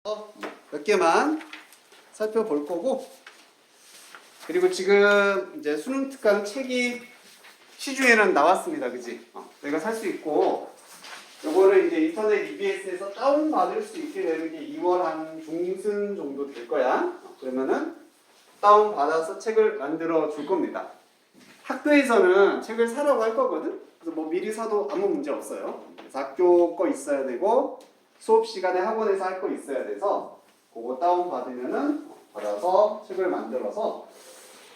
몇 개만 살펴볼 거고, 그리고 지금 이제 수능 특강 책이 시중에는 나왔습니다. 그지? 내가 살 수 있고, 요거를 이제 인터넷 EBS에서 다운받을 수 있게 되는 게 2월 한 중순 정도 될 거야. 그러면은 다운받아서 책을 만들어 줄 겁니다. 학교에서는 책을 사라고 할 거거든? 그래서 뭐 미리 사도 아무 문제 없어요. 그래서 학교 거 있어야 되고, 수업 시간에 학원에서 할 거 있어야 돼서, 그거 다운받으면은 받아서 책을 만들어서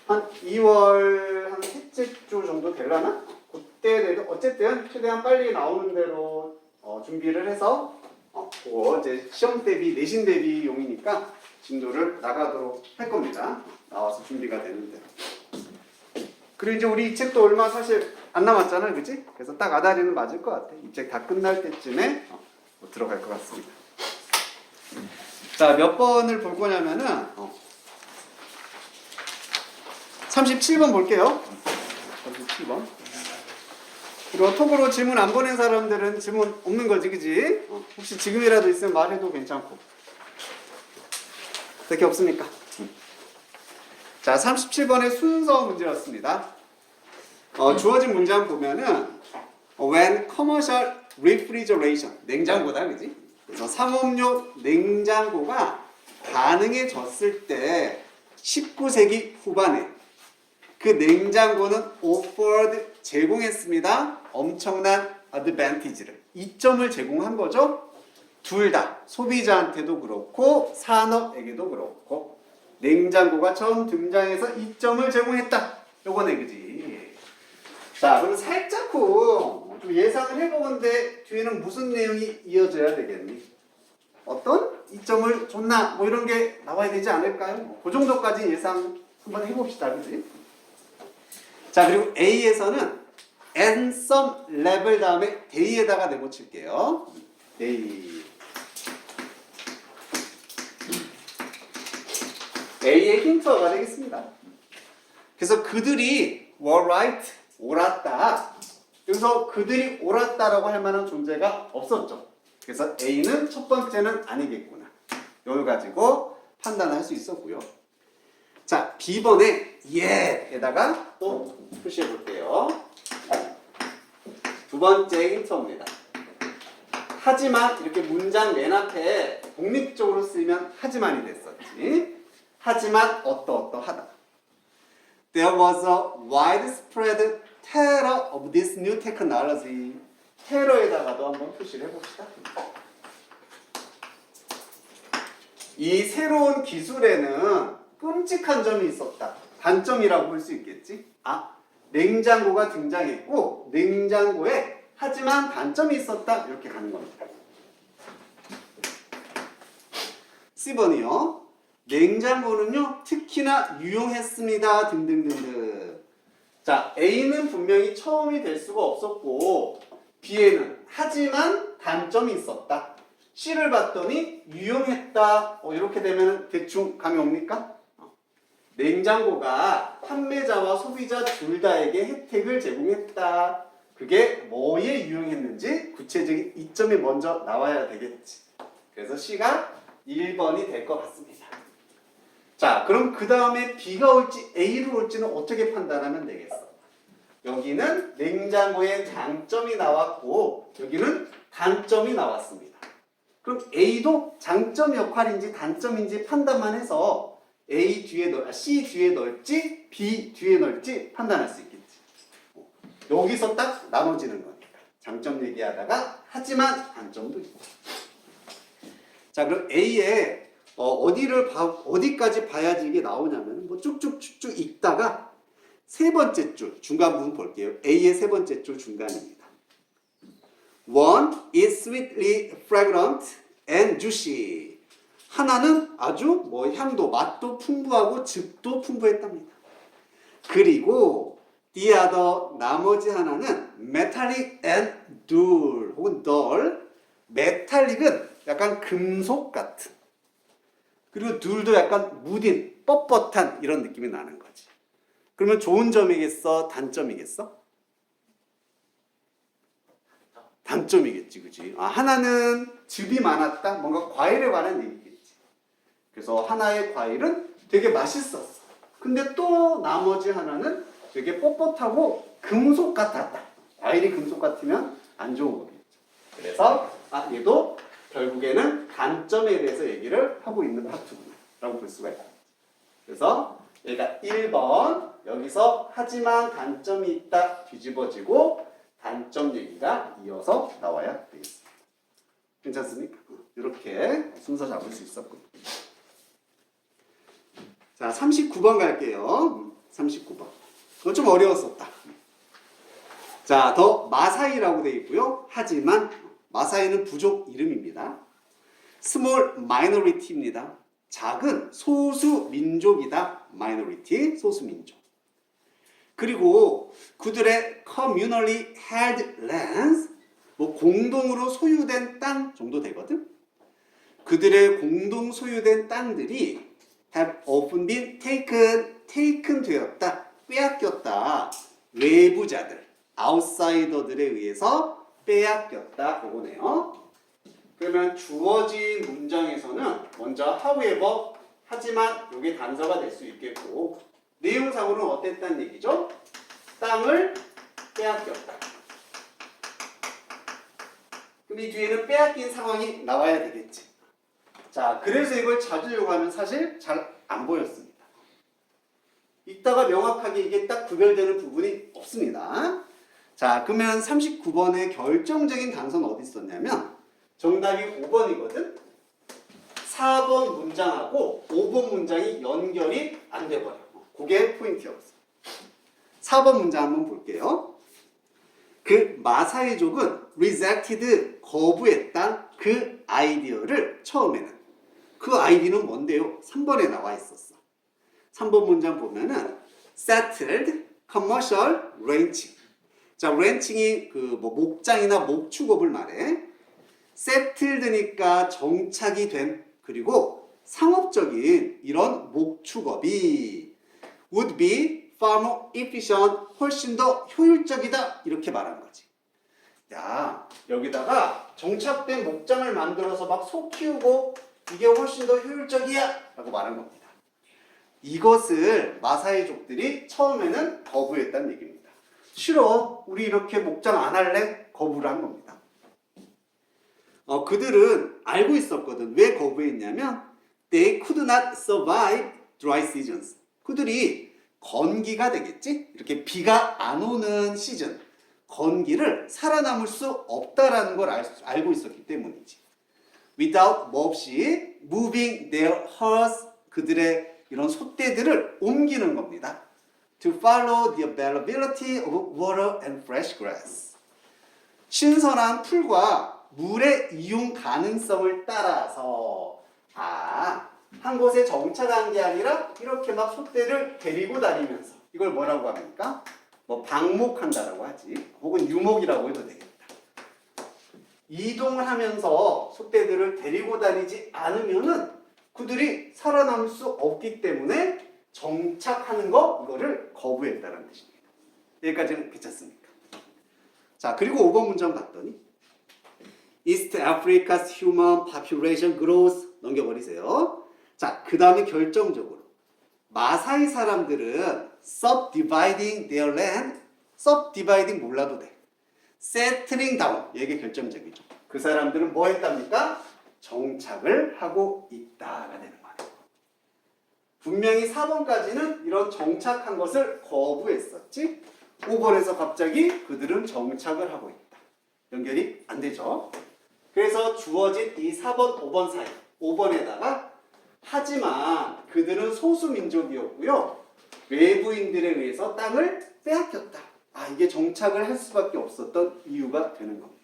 한 2월 한 셋째 주 정도 되려나? 그때 되도 어쨌든 최대한 빨리 나오는 대로 준비를 해서 그거 이제 시험 대비, 내신 대비용이니까 진도를 나가도록 할 겁니다. 나와서 준비가 되는 대로. 그리고 이제 우리 이 책도 얼마 사실 안 남았잖아, 그치? 그래서 딱 아다리는 맞을 것 같아. 이 책 다 끝날 때쯤에 들어갈 것 같습니다. 자, 몇 번을 볼 거냐면은 37번 볼게요. 37번. 그리고 톡으로 질문 안 보낸 사람들은 질문 없는 거지, 그지? 혹시 지금이라도 있으면 말해도 괜찮고. 어떻게 없습니까? 자, 37번의 순서 문제였습니다. 주어진 문장 보면은 when commercial refrigeration, 냉장고다, 그지? 그래서 상업용 냉장고가 가능해졌을 때 19세기 후반에 그 냉장고는 offered, 제공했습니다. 엄청난 advantage를, 이점을 제공한 거죠. 둘 다, 소비자한테도 그렇고 산업에게도 그렇고 냉장고가 처음 등장해서 이점을 제공했다. 요거네, 그지? 자, 그럼 살짝 좀 예상을 해보건데 뒤에는 무슨 내용이 이어져야 되겠니? 어떤 이점을 줬나? 뭐 이런 게 나와야 되지 않을까요? 그 정도까지 예상 한번 해봅시다, 그지? 자, 그리고 A에서는 and some level 다음에 day에다가 내붙일게요. day. A의 힌트가 되겠습니다. 그래서 그들이 were right, 옳았다. 여기서 그들이 옳았다라고 할 만한 존재가 없었죠. 그래서 A는 첫 번째는 아니겠구나. 이걸 가지고 판단할 수 있었고요. 자, B번에 예에다가 또 표시해 볼게요. 두 번째 힌트입니다. 하지만 이렇게 문장 맨 앞에 독립적으로 쓰이면 하지만이 됐었지. 하지만 어떠어떠하다. There was a widespread terror of this new technology. 테러에다가도 한번 표시를 해봅시다. 이 새로운 기술에는 끔찍한 점이 있었다. 단점이라고 볼 수 있겠지. 냉장고가 등장했고 냉장고에 하지만 단점이 있었다. 이렇게 가는 겁니다. C번이요. 냉장고는요 특히나 유용했습니다. 등등등등. 자, A는 분명히 처음이 될 수가 없었고 B에는 하지만 단점이 있었다. C를 봤더니 유용했다. 이렇게 되면 대충 감이 옵니까? 냉장고가 판매자와 소비자 둘 다에게 혜택을 제공했다. 그게 뭐에 유용했는지 구체적인 이점이 먼저 나와야 되겠지. 그래서 C가 1번이 될 것 같습니다. 자, 그럼 그 다음에 B가 올지 A로 올지는 어떻게 판단하면 되겠어? 여기는 냉장고에 장점이 나왔고 여기는 단점이 나왔습니다. 그럼 A도 장점 역할인지 단점인지 판단만 해서 C 뒤에 넣을지 B 뒤에 넣을지 판단할 수 있겠지. 여기서 딱 나눠지는 거니까. 장점 얘기하다가 하지만 단점도 있고. 자, 그럼 A에 어디까지 봐야지 이게 나오냐면 뭐 쭉쭉 읽다가 세 번째 줄 중간 부분 볼게요. A의 세 번째 줄 중간입니다. One is sweetly fragrant and juicy. 하나는 아주 향도, 맛도 풍부하고 즙도 풍부했답니다. 그리고 the other, 나머지 하나는 metallic and dull 혹은 dull. 메탈릭은 약간 금속 같은. 그리고 둘도 약간 무딘, 뻣뻣한 이런 느낌이 나는 거지. 그러면 좋은 점이겠어? 단점이겠어? 단점이겠지, 그지? 하나는 즙이 많았다? 뭔가 과일에 관한 얘기겠지. 그래서 하나의 과일은 되게 맛있었어. 근데 또 나머지 하나는 되게 뻣뻣하고 금속 같았다. 과일이 금속 같으면 안 좋은 거겠죠. 그래서 얘도 결국에는 단점에 대해서 얘기를 하고 있는 파트구나 라고 볼 수가 있다. 그래서 얘가 1번 여기서 하지만 단점이 있다 뒤집어지고 단점 얘기가 이어서 나와야 되겠습니다. 괜찮습니까? 이렇게 순서 잡을 수 있었군요. 자, 39번 갈게요. 39번. 그거 좀 어려웠었다. 자, 더 마사이라고 되어 있고요. 하지만 마사이는 부족 이름입니다. 스몰 마이너리티입니다. 작은 소수 민족이다. 마이너리티, 소수 민족. 그리고 그들의 communally held lands, 뭐 공동으로 소유된 땅 정도 되거든. 그들의 공동 소유된 땅들이 have often been taken 되었다, 빼앗겼다. 외부자들, 아웃사이더들에 의해서 빼앗겼다. 그거네요. 그러면 주어진 문장에서는 먼저 however, 하지만 이게 단서가 될 수 있겠고 내용상으로는 어땠다는 얘기죠? 땅을 빼앗겼다. 그럼 이 뒤에는 빼앗긴 상황이 나와야 되겠지. 자, 그래서 이걸 찾으려고 하면 사실 잘 안 보였습니다. 이따가 명확하게 이게 딱 구별되는 부분이 없습니다. 자, 그러면 39번의 결정적인 단서는 어디 있었냐면 정답이 5번이거든. 4번 문장하고 5번 문장이 연결이 안 돼버려. 그게 포인트였어. 4번 문장 한번 볼게요. 그 마사이족은 rejected, 거부했다. 그 아이디어를 처음에는. 그 아이디어는 뭔데요? 3번에 나와 있었어. 3번 문장 보면은 settled commercial ranching. 자, ranching이 그 뭐 목장이나 목축업을 말해. settled니까 정착이 된, 그리고 상업적인 이런 목축업이 would be far more efficient, 훨씬 더 효율적이다 이렇게 말한 거지. 야, 여기다가 정착된 목장을 만들어서 막 소 키우고 이게 훨씬 더 효율적이야 라고 말한 겁니다. 이것을 마사이족들이 처음에는 거부했다는 얘기입니다. 싫어, 우리 이렇게 목장 안 할래? 거부를 한 겁니다. 그들은 알고 있었거든. 왜 거부했냐면 they could not survive dry seasons. 그들이 건기가 되겠지? 이렇게 비가 안 오는 시즌, 건기를 살아남을 수 없다라는 걸 알고 있었기 때문이지. without 뭐 없이 moving their herds, 그들의 이런 솥대들을 옮기는 겁니다. to follow the availability of water and fresh grass. 신선한 풀과 물의 이용 가능성을 따라서 한 곳에 정착한 게 아니라 이렇게 막 솥대를 데리고 다니면서 이걸 뭐라고 합니까? 뭐 방목한다라고 하지. 혹은 유목이라고 해도 되겠다. 이동을 하면서 솥대들을 데리고 다니지 않으면은 그들이 살아남을 수 없기 때문에 정착하는 거 이거를 거부했다는 뜻입니다. 여기까지는 괜찮습니까? 자, 그리고 5번 문장 봤더니 East Africa's human population grows 넘겨버리세요. 자, 그 다음에 결정적으로 마사이 사람들은 subdividing their land, subdividing 몰라도 돼. settling down, 이게 결정적이죠. 그 사람들은 뭐 했답니까? 정착을 하고 있다가 되는 거예요. 분명히 4번까지는 이런 정착한 것을 거부했었지. 5번에서 갑자기 그들은 정착을 하고 있다. 연결이 안 되죠. 그래서 주어진 이 4번, 5번 사이, 5번에다가 하지만 그들은 소수민족이었고요. 외부인들에 의해서 땅을 빼앗겼다. 이게 정착을 할 수밖에 없었던 이유가 되는 겁니다.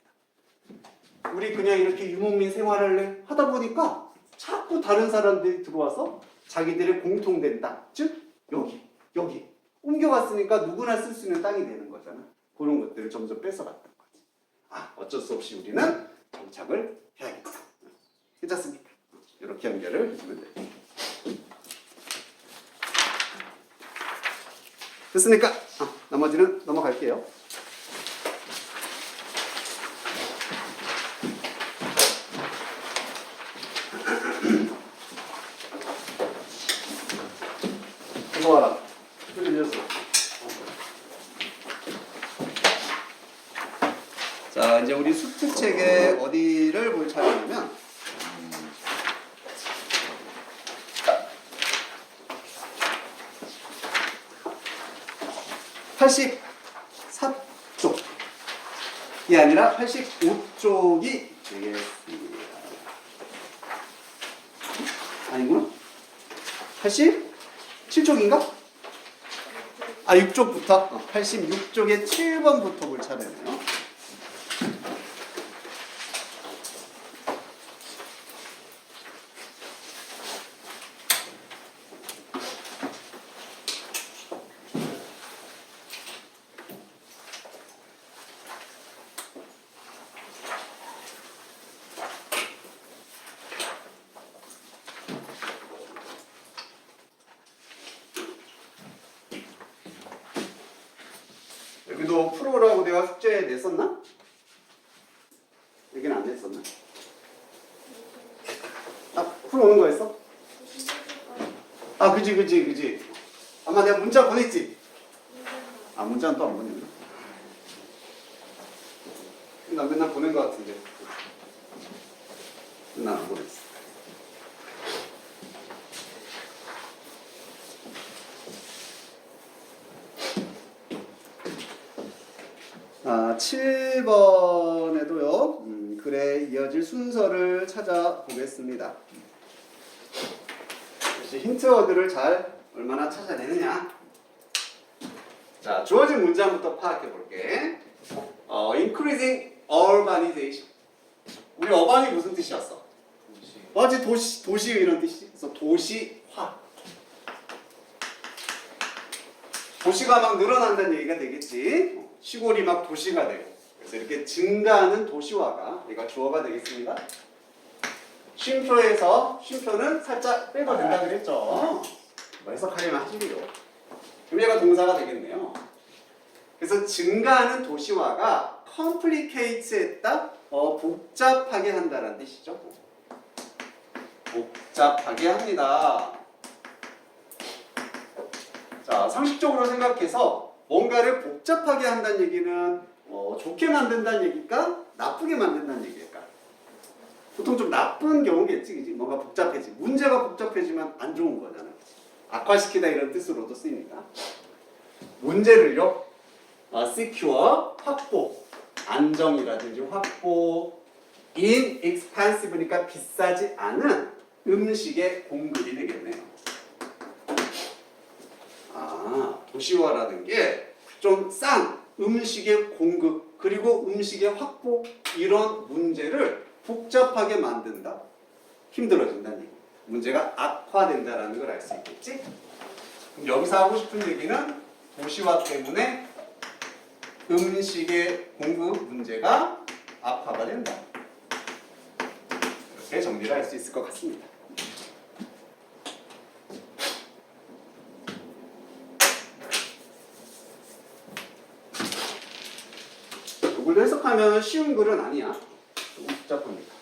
우리 그냥 이렇게 유목민 생활을 하다 보니까 자꾸 다른 사람들이 들어와서 자기들의 공통된 땅, 즉 여기 옮겨갔으니까 누구나 쓸 수 있는 땅이 되는 거잖아. 그런 것들을 점점 뺏어갔던 거지. 어쩔 수 없이 우리는 정착을 해야겠다. 괜찮습니까? 이렇게 연결을 해주면 돼요. 됐습니까? 나머지는 넘어갈게요. 들어와라. 들렸어. 자, 이제 우리 수특책에 어디를 볼 차례냐면 84쪽이 아니라 85쪽이 되겠습니다. 아니구나? 87쪽인가? 아, 6쪽부터? 86쪽의 7번부터 볼 차례네요. 여기도 프로라고 내가 숙제 냈었나? 여기는 안 냈었나? 아, 프로 오는 거였어? 아, 그지. 아마 내가 문자 보냈지? 아, 문자는 또 안 보냈나? 나 맨날 보낸 거 같은데. 맨날 안 보냈어. 아, 7번에도요, 글에 이어질 순서를 찾아보겠습니다. 역시 힌트워드를 잘 얼마나 찾아내느냐. 자, 주어진 문장부터 파악해 볼게. Increasing urbanization. 우리 어반이 무슨 뜻이었어? 맞지, 도시 이런 뜻이. 그래서 도시화. 도시가 막 늘어난다는 얘기가 되겠지. 시골이 막 도시가 되고. 그래서 이렇게 증가하는 도시화가 얘가 주어가 되겠습니다. 쉼표는 살짝 빼도 된다 그랬죠. 해석하려면 하시고요. 그럼 얘가 동사가 되겠네요. 그래서 증가하는 도시화가 complicate했다, 복잡하게 한다는 뜻이죠. 복잡하게 합니다. 자, 상식적으로 생각해서 뭔가를 복잡하게 한다는 얘기는 좋게 만든다는 얘기일까? 나쁘게 만든다는 얘기일까? 보통 좀 나쁜 경우겠지, 그치? 뭔가 복잡해지. 문제가 복잡해지면 안 좋은 거잖아. 그치? 악화시키다 이런 뜻으로도 쓰이니까. 문제를요, secure, 확보, 안정이라든지 확보, inexpensive니까 비싸지 않은 음식의 공급이 되겠네요. 아, 도시화라는 게 좀 싼 음식의 공급 그리고 음식의 확보 이런 문제를 복잡하게 만든다. 힘들어진다는 얘기. 문제가 악화된다라는 걸 알 수 있겠지? 그럼 여기서 하고 싶은 얘기는 도시화 때문에 음식의 공급 문제가 악화가 된다. 이렇게 정리를 할 수 있을 것 같습니다. 이걸 해석하면 쉬운 글은 아니야. 조금 복잡합니다.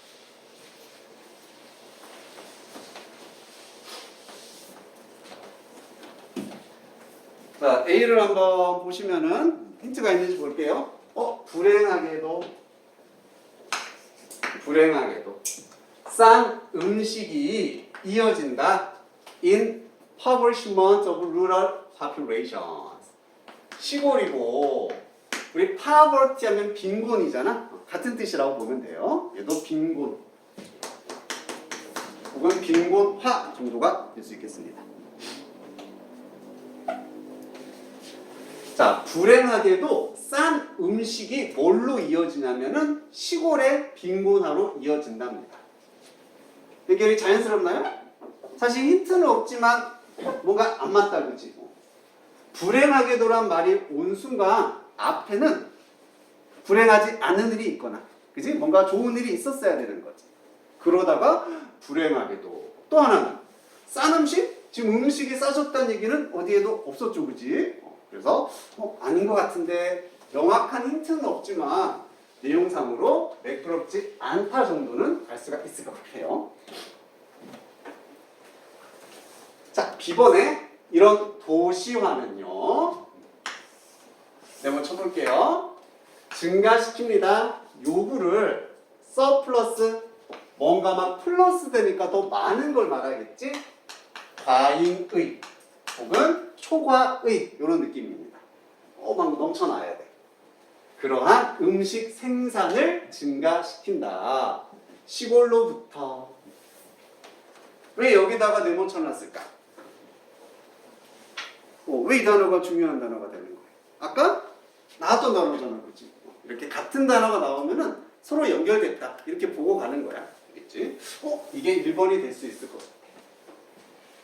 자, A를 한번 보시면은 힌트가 있는지 볼게요. 불행하게도 싼 음식이 이어진다. In impoverishment of rural populations. 시골이고 우리 poverty 하면 빈곤이잖아. 같은 뜻이라고 보면 돼요. 얘도 빈곤 혹은 빈곤화 정도가 될 수 있겠습니다. 자, 불행하게도 싼 음식이 뭘로 이어지냐면은 시골의 빈곤화로 이어진답니다. 해결이 자연스럽나요? 사실 힌트는 없지만 뭔가 안 맞다, 그치? 불행하게도란 말이 온 순간 앞에는 불행하지 않은 일이 있거나, 그치? 뭔가 좋은 일이 있었어야 되는 거지. 그러다가 불행하게도 또 하나는 싼 음식? 지금 음식이 싸졌다는 얘기는 어디에도 없었죠, 그치? 그래서 아닌 것 같은데 명확한 힌트는 없지만 내용상으로 매끄럽지 않다 정도는 알 수가 있을 것 같아요. 자, B번에 이런 도시화는요. 네모 쳐볼게요. 증가시킵니다. 요구를 서플러스 뭔가 막 플러스 되니까 더 많은 걸 말하겠지? 과잉의 혹은 초과의 이런 느낌입니다. 막 넘쳐나야 돼. 그러한 음식 생산을 증가시킨다. 시골로부터. 왜 여기다가 네모 쳐놨을까? 왜 이 단어가 중요한 단어가 되는 거예요? 아까 나왔던 단어잖아, 그치? 이렇게 같은 단어가 나오면은 서로 연결됐다. 이렇게 보고 가는 거야. 알겠지? 이게 1번이 될 수 있을 것 같아.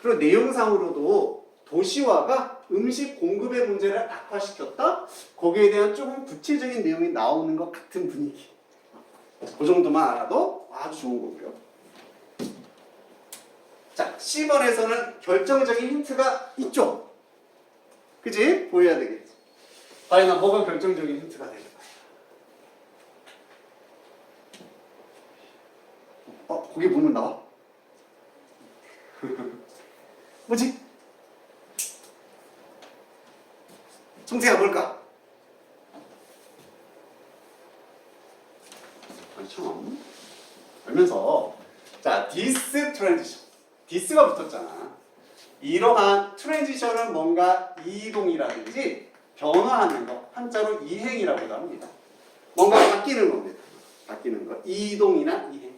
그리고 내용상으로도 도시화가 음식 공급의 문제를 악화시켰다? 거기에 대한 조금 구체적인 내용이 나오는 것 같은 분위기. 그 정도만 알아도 아주 좋은 거고요. 자, C번에서는 결정적인 힌트가 있죠? 그지? 보여야 되겠지. 과연 뭐가 결정적인 힌트가 되는 거야? 거기 보면 나와? 뭐지? 정태가 뭘까? 아니 참 알면서 자, this transition this가 붙었잖아. 이러한 트랜지션은 뭔가 이동이라든지 변화하는 거, 한자로 이행이라고도 합니다. 뭔가 바뀌는 겁니다. 바뀌는 거. 이동이나 이행.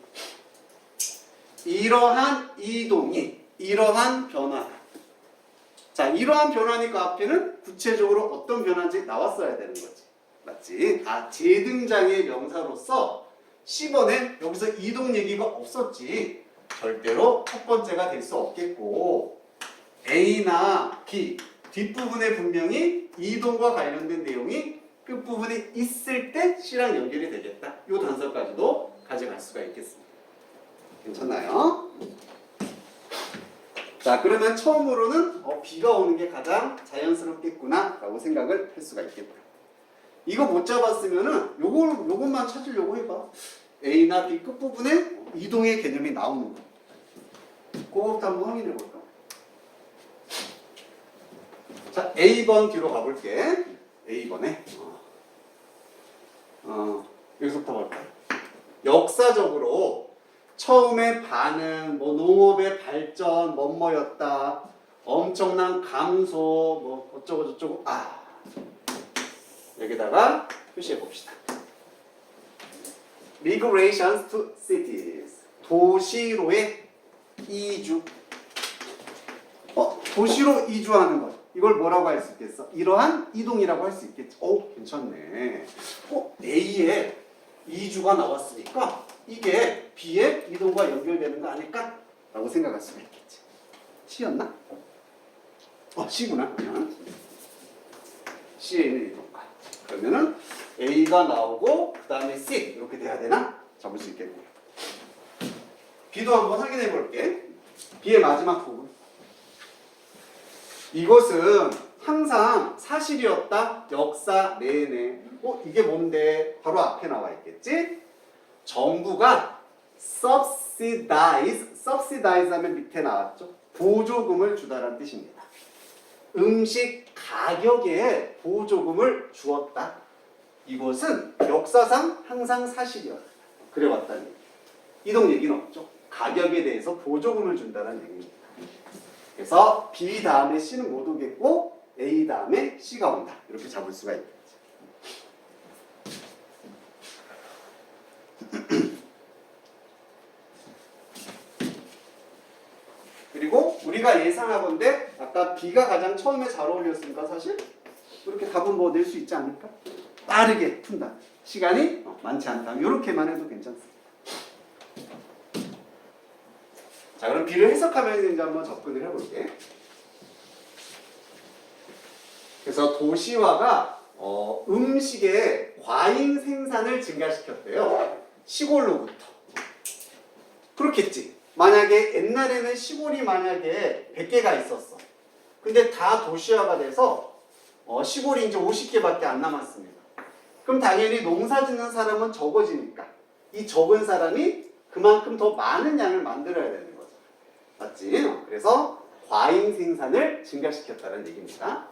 이러한 이동이 이러한 변화. 자, 이러한 변화니까 앞에는 구체적으로 어떤 변화인지 나왔어야 되는 거지. 맞지? 재등장의 명사로서 10번에 여기서 이동 얘기가 없었지. 절대로 첫 번째가 될 수 없겠고 A나 B 뒷부분에 분명히 이동과 관련된 내용이 끝부분에 있을 때 C랑 연결이 되겠다. 이 단서까지도 가져갈 수가 있겠습니다. 괜찮나요? 자, 그러면 처음으로는 B가 오는 게 가장 자연스럽겠구나 라고 생각을 할 수가 있겠고요. 이거 못 잡았으면은 요것만 찾으려고 해봐. A나 B 끝부분에 이동의 개념이 나오는 거. 그것부터 한번 확인해 볼까? 자, A번 뒤로 가볼게. A번에 여기서부터 볼까요? 역사적으로 처음에 반응, 농업의 발전, 뭐였다, 엄청난 감소, 어쩌고저쩌고, 여기다가 표시해 봅시다. Migrations to cities. 도시로의 이주. 도시로 이주하는 것. 이걸 뭐라고 할 수 있겠어? 이러한 이동이라고 할 수 있겠지. 괜찮네. A에 이주가 나왔으니까 이게 B의 이동과 연결되는 거 아닐까? 라고 생각할 수가 있겠지. C였나? C구나. 그냥. C에 있는 이동과. 그러면은 A가 나오고 그 다음에 C 이렇게 돼야 되나? 잡을 수 있겠고. B도 한번 확인해 볼게. B의 마지막 부분. 이것은 항상 사실이었다. 역사 내내. 이게 뭔데? 바로 앞에 나와 있겠지? 정부가 subsidize 하면 밑에 나왔죠. 보조금을 주다라는 뜻입니다. 음식 가격에 보조금을 주었다. 이것은 역사상 항상 사실이었다. 그래왔다니. 이동 얘기는 없죠. 가격에 대해서 보조금을 준다는 얘기입니다. 그래서 B 다음에 C는 못 오겠고 A 다음에 C가 온다. 이렇게 잡을 수가 있겠죠. 그리고 우리가 예상하건대 아까 B가 가장 처음에 잘 어울렸으니까 사실 이렇게 답은 낼 수 있지 않을까? 빠르게 푼다. 시간이 많지 않다. 이렇게만 해도 괜찮습니다. 자, 그럼 B를 해석하면서 이제 한번 접근을 해볼게. 그래서 도시화가 음식의 과잉 생산을 증가시켰대요. 시골로부터. 그렇겠지. 만약에 옛날에는 시골이 만약에 100개가 있었어. 근데 다 도시화가 돼서 시골이 이제 50개밖에 안 남았습니다. 그럼 당연히 농사 짓는 사람은 적어지니까 이 적은 사람이 그만큼 더 많은 양을 만들어야 되는 거죠. 맞지? 그래서 과잉 생산을 증가시켰다는 얘기입니다.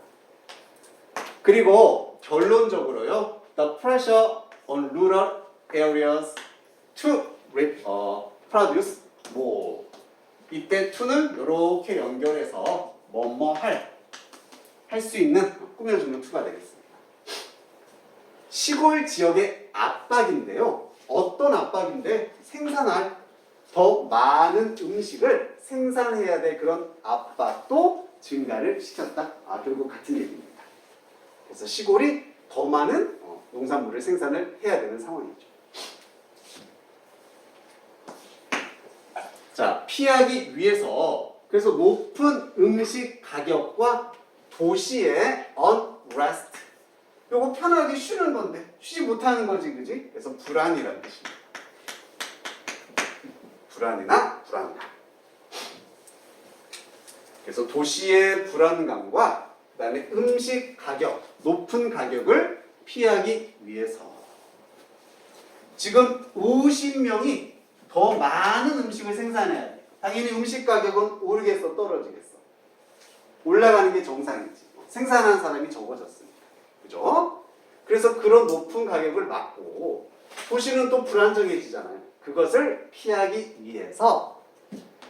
그리고 결론적으로요. The pressure on rural areas to produce more. 이때 to는 이렇게 연결해서 뭐뭐 할 수 있는 꾸며주는 to가 되겠습니다. 시골 지역의 압박인데요. 어떤 압박인데 생산할 더 많은 음식을 생산해야 될 그런 압박도 증가를 시켰다. 결국 같은 얘기입니다. 그래서 시골이 더 많은 농산물을 생산을 해야 되는 상황이죠. 자, 피하기 위해서 그래서 높은 음식 가격과 도시의 unrest. 요거 편하게 쉬는 건데 쉬지 못하는 거지, 그지? 그래서 불안이라는 뜻입니다. 불안이나 불안감. 그래서 도시의 불안감과 그다음에 음식 가격, 높은 가격을 피하기 위해서 지금 50명이 더 많은 음식을 생산해야 돼. 당연히 음식 가격은 오르겠어, 떨어지겠어? 올라가는 게 정상이지. 생산하는 사람이 적어졌으니까. 그죠? 그래서 그런 높은 가격을 막고 도시는 또 불안정해지잖아요. 그것을 피하기 위해서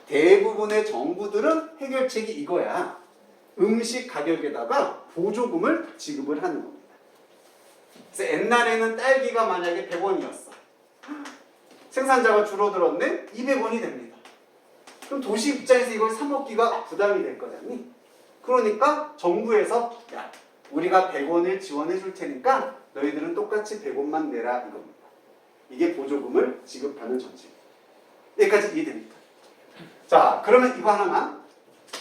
대부분의 정부들은 해결책이 이거야. 음식 가격에다가 보조금을 지급을 하는 겁니다. 그래서 옛날에는 딸기가 만약에 100원이었어. 생산자가 줄어들었네? 200원이 됩니다. 그럼 도시 입장에서 이걸 사 먹기가 부담이 될 거잖니? 그러니까 정부에서 야, 우리가 100원을 지원해 줄 테니까 너희들은 똑같이 100원만 내라 이겁니다. 이게 보조금을 지급하는 정책입니다. 여기까지 이해됩니까? 자, 그러면 이거 하나만.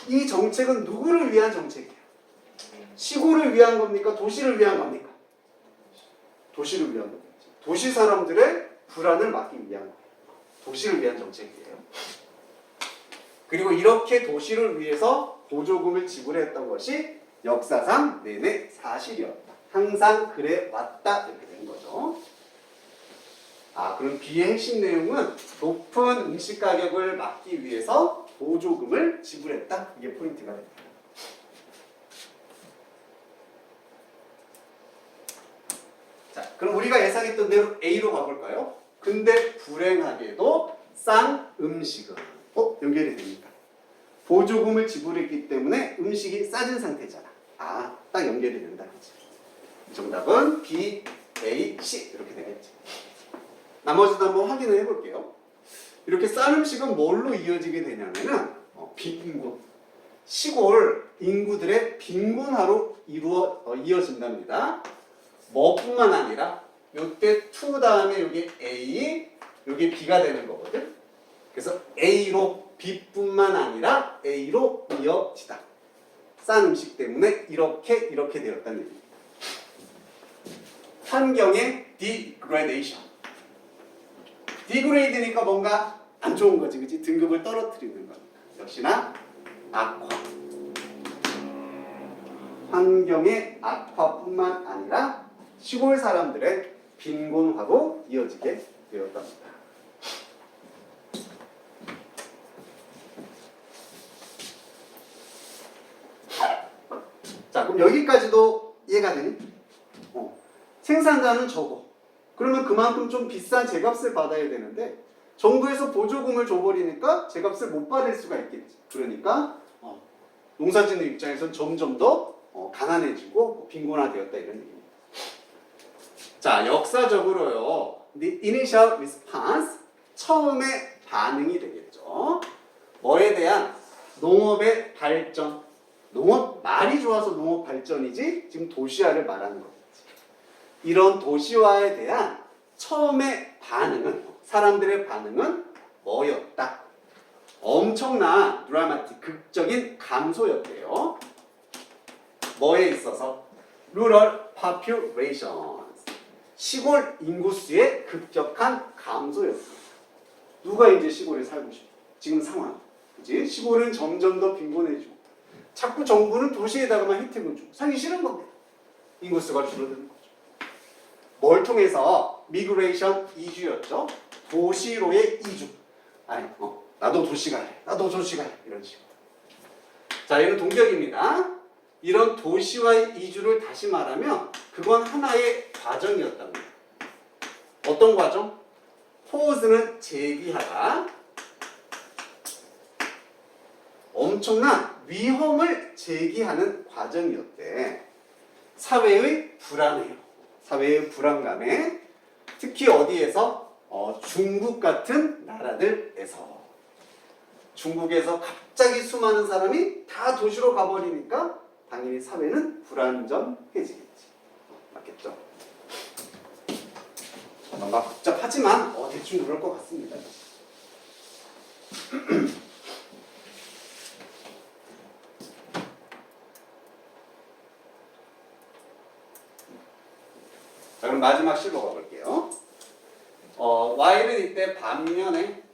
이 정책은 누구를 위한 정책이에요? 시골을 위한 겁니까? 도시를 위한 겁니까? 도시를 위한 겁니다. 도시 사람들의 불안을 막기 위한 거예요. 도시를 위한 정책이에요. 그리고 이렇게 도시를 위해서 보조금을 지불했던 것이 역사상 내내 사실이었다. 항상 그래 왔다. 이렇게 되는 거죠. 그럼 B의 핵심 내용은 높은 음식 가격을 막기 위해서 보조금을 지불했다. 이게 포인트가 됩니다. 자, 그럼 우리가 예상했던 대로 A로 가볼까요? 근데 불행하게도 싼 음식은 연결이 됩니다. 보조금을 지불했기 때문에 음식이 싸진 상태잖아. 딱 연결이 된다. 그치? 정답은 B, A, C 이렇게 되겠죠. 나머지도 한번 확인을 해볼게요. 이렇게 싼 음식은 뭘로 이어지게 되냐면은 빈곤. 시골 인구들의 빈곤화로 이어진답니다. 뭐뿐만 아니라 요때 to 다음에 여기 A, 여기 B가 되는 거거든. 그래서 A로 B뿐만 아니라 A로 이어지다. 싼 음식 때문에 이렇게 되었다는 얘기입니다. 환경의 degradation. 디그레이드니까 뭔가 안 좋은 거지, 그치? 등급을 떨어뜨리는 겁니다. 역시나 악화. 환경의 악화뿐만 아니라 시골 사람들의 빈곤화로 이어지게 되었답니다. 자, 그럼 여기까지도 이해가 되니? 생산자는 적어. 그러면 그만큼 좀 비싼 제값을 받아야 되는데 정부에서 보조금을 줘버리니까 제값을 못 받을 수가 있겠지. 그러니까 농사짓는 입장에서는 점점 더 가난해지고 빈곤화되었다 이런 얘기입니다. 자, 역사적으로요. The initial response, 처음의 반응이 되겠죠. 뭐에 대한? 농업의 발전. 농업 말이 좋아서 농업 발전이지 지금 도시화를 말하는 거겠지. 이런 도시화에 대한 처음의 반응은, 사람들의 반응은 뭐였다? 엄청난 드라마틱, 극적인 감소였대요. 뭐에 있어서? Rural population, 시골 인구수의 급격한 감소였습니다. 누가 이제 시골에 살고 싶어? 지금 상황. 그치? 시골은 점점 더 빈곤해지고 자꾸 정부는 도시에다가만 혜택을 주고 살기 싫은 겁니다. 인구수가 줄어드는 거죠. 뭘 통해서? 미그레이션 이주였죠. 도시로의 이주. 나도 도시 갈래. 나도 도시 갈래. 이런 식으로. 자, 이건 동격입니다. 이런 도시와의 이주를 다시 말하면 그건 하나의 과정이었답니다. 어떤 과정? 포즈는 제기하다. 엄청난 위험을 제기하는 과정이었대. 사회의 불안해요. 사회의 불안감에 특히 어디에서? 중국 같은 나라들에서. 중국에서 갑자기 수많은 사람이 다 도시로 가버리니까 당연히 사회는 불안정해지겠지. 맞겠죠? 뭔가 복잡하지만 대충 그럴 것 같습니다. 자, 그럼 마지막 실로 가볼게요. Y는 이때 반면에,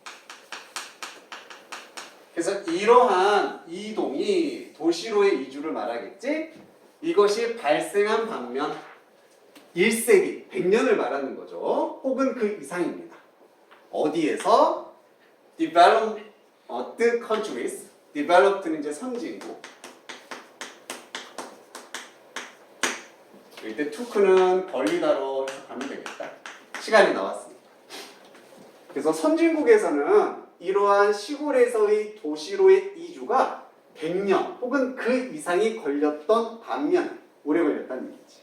그래서 이러한 이동이 도시로의 이주를 말하겠지? 이것이 발생한 반면 1세기, 100년을 말하는 거죠. 혹은 그 이상입니다. 어디에서? developed countries, developed는 이제 선진국. 이때 took는 벌리다로 해석하면 되겠다. 시간이 나왔습니다. 그래서 선진국에서는 이러한 시골에서의 도시로의 이주가 100년 혹은 그 이상이 걸렸던 반면 오래 걸렸다는 얘기지.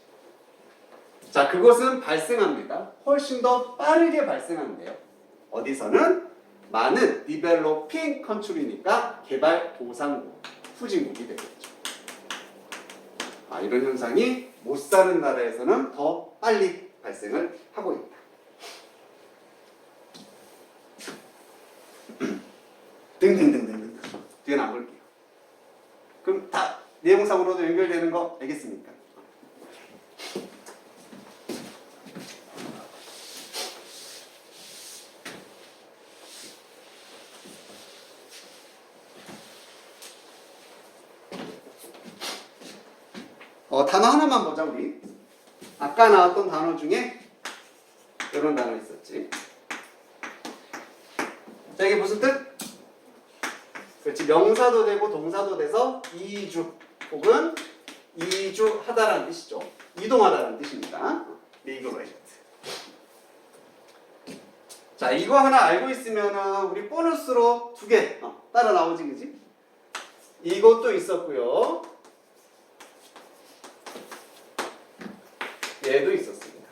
자, 그것은 발생합니다. 훨씬 더 빠르게 발생한대요. 어디서는? 많은 developing country니까 개발도상국, 후진국이 되겠죠. 이런 현상이 못 사는 나라에서는 더 빨리 발생을 하고 있다. 등등등등등. 뒤에는 안 볼게요. 그럼 다 내용상으로도 연결되는 거 알겠습니까? 단어 하나만 보자, 우리. 아까 나왔던 단어 중에 이런 단어 있었지. 자, 이게 무슨 뜻? 그렇지, 명사도 되고 동사도 돼서 이주 혹은 이주하다라는 뜻이죠. 이동하다라는 뜻입니다. migrate. 자, 이거 하나 알고 있으면은 우리 보너스로 2개 따라 나오지, 그지? 이것도 있었고요. 얘도 있었습니다.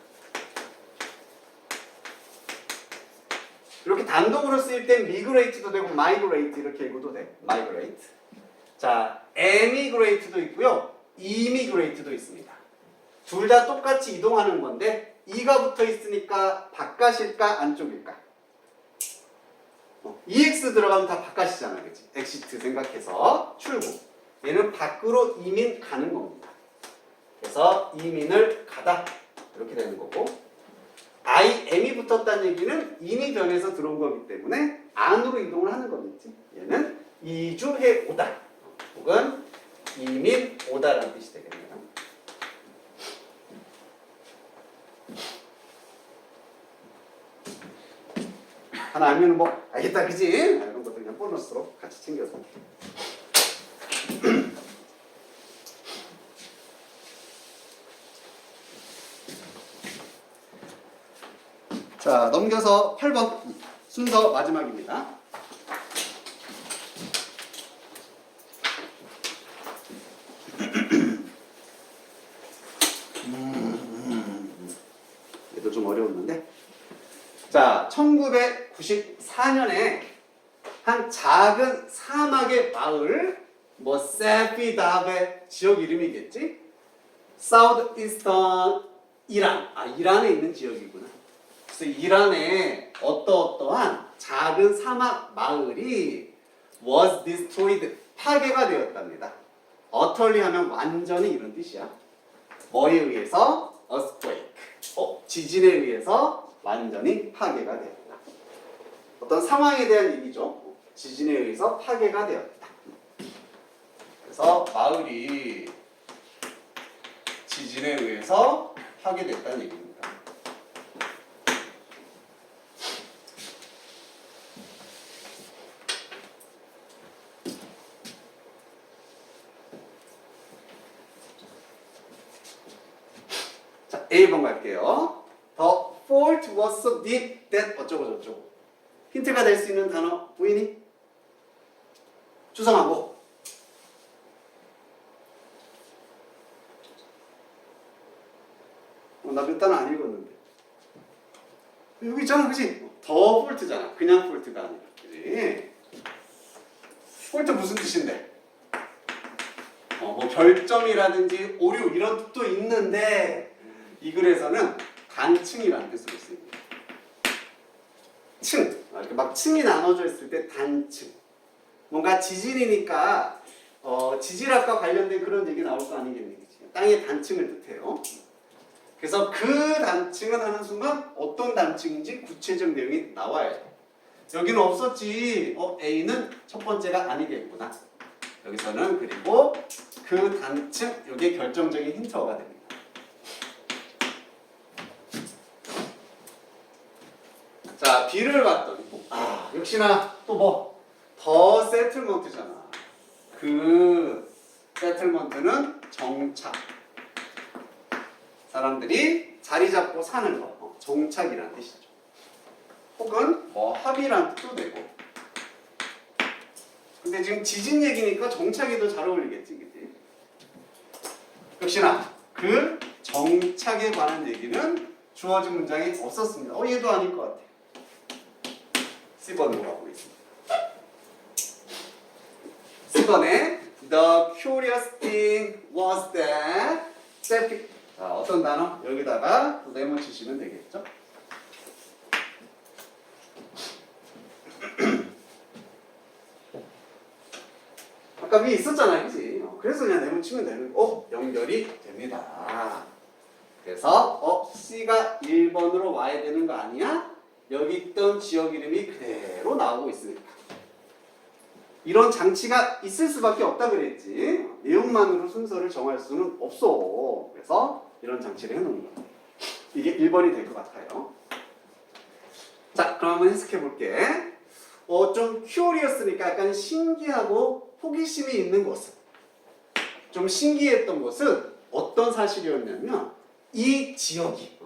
이렇게 단독으로 쓰일 땐 migrate도 되고 migrate 이렇게 읽어도 돼. migrate. 자, emigrate도 있고요. immigrate도 있습니다. 둘 다 똑같이 이동하는 건데 이가 붙어 있으니까 바깥일까 안쪽일까? EX 들어가면 다 바깥이잖아, 그치? exit 생각해서 출국. 얘는 밖으로 이민 가는 겁니다. 그래서 이민을 가다 이렇게 되는 거고, IM이 붙었다는 얘기는 인이 변해서 들어온 거기 때문에 안으로 이동을 하는 거겠지. 얘는 이주해 오다 혹은 이민 오다라는 뜻이 되겠네요. 하나 알면 뭐 알겠다, 그지? 이런 것들 그냥 보너스로 같이 챙겨서. 자, 넘겨서 8번 순서 마지막입니다. 얘도 좀 어려웠는데. 자, 1994년에 한 작은 사막의 마을, 세피다베 지역 이름이겠지? 사우드 이스턴 이란, 이란에 있는 지역이구나. 그래서 이란에 어떠한 작은 사막 마을이 was destroyed, 파괴가 되었답니다. utterly 하면 완전히 이런 뜻이야. 뭐에 의해서? earthquake, 지진에 의해서 완전히 파괴가 되었다. 어떤 상황에 대한 얘기죠. 지진에 의해서 파괴가 되었다. 그래서 마을이 지진에 의해서 파괴됐다는 얘기입니다. A번 갈게요. The fault was so deep that 어쩌고 저쩌고. 힌트가 될 수 있는 단어 보이니? 추성하고. 나 몇 단어 안 읽었는데. 여기 있잖아, 그지? 더 폴트잖아. 그냥 폴트가 아니라. 그지? 폴트 무슨 뜻인데? 뭐 별점이라든지 오류 이런 뜻도 있는데 이 글에서는 단층이라는 뜻으로 쓰입니다. 층. 이렇게 막 층이 나눠져 있을 때 단층. 뭔가 지질이니까 지질학과 관련된 그런 얘기 나올 거 아니겠니? 땅의 단층을 뜻해요. 그래서 그 단층은 하는 순간 어떤 단층인지 구체적 내용이 나와야 돼. 여기는 없었지. A는 첫 번째가 아니겠구나. 여기서는 그리고 그 단층, 이게 결정적인 힌트가 됩니다. 자, B를 봤더니 역시나 또 뭐? 더 세틀먼트잖아. 그 세틀먼트는 정착. 사람들이 자리 잡고 사는 거, 정착이라는 뜻이죠. 혹은 뭐 합의라는 뜻도 되고. 근데 지금 지진 얘기니까 정착이 더 잘 어울리겠지, 그치? 역시나 그 정착에 관한 얘기는 주어진 문장이 없었습니다. 얘도 아닐 것 같아. C번으로 가고 있습니다. C번에 The curious thing was that 자, 어떤 단어? 여기다가 또 네모 치시면 되겠죠? 아까 위에 있었잖아요, 그치? 그래서 그냥 네모 치면 되는 거. 연결이 됩니다. 그래서 C가 1번으로 와야 되는 거 아니야? 여기 있던 지역 이름이 그대로 나오고 있으니까. 이런 장치가 있을 수밖에 없다 그랬지. 내용만으로 순서를 정할 수는 없어. 그래서 이런 장치를 해놓는 거야. 이게 1번이 될 것 같아요. 자, 그럼 한번 해석해 볼게. 좀 curious니까 약간 신기하고 호기심이 있는 것은, 좀 신기했던 것은 어떤 사실이었냐면 이 지역이,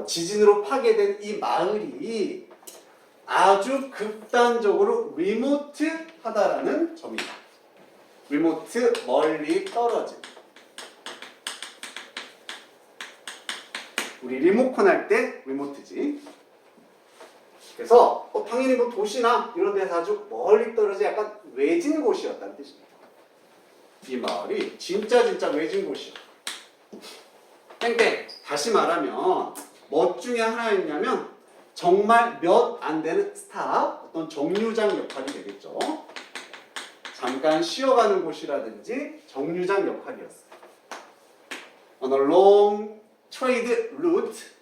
지진으로 파괴된 이 마을이 아주 극단적으로 리모트하다라는 점이다. 리모트, 멀리 떨어진. 우리 리모컨 할 때 리모트지. 그래서 당연히 뭐 도시나 이런 데서 아주 멀리 떨어져 약간 외진 곳이었다는 뜻입니다. 이 마을이 진짜 외진 곳이야. 땡땡. 다시 말하면 뭐 중에 하나였냐면 정말 몇 안 되는 스탑, 어떤 정류장 역할이 되겠죠. 잠깐 쉬어가는 곳이라든지 정류장 역할이었어요. On a long trade route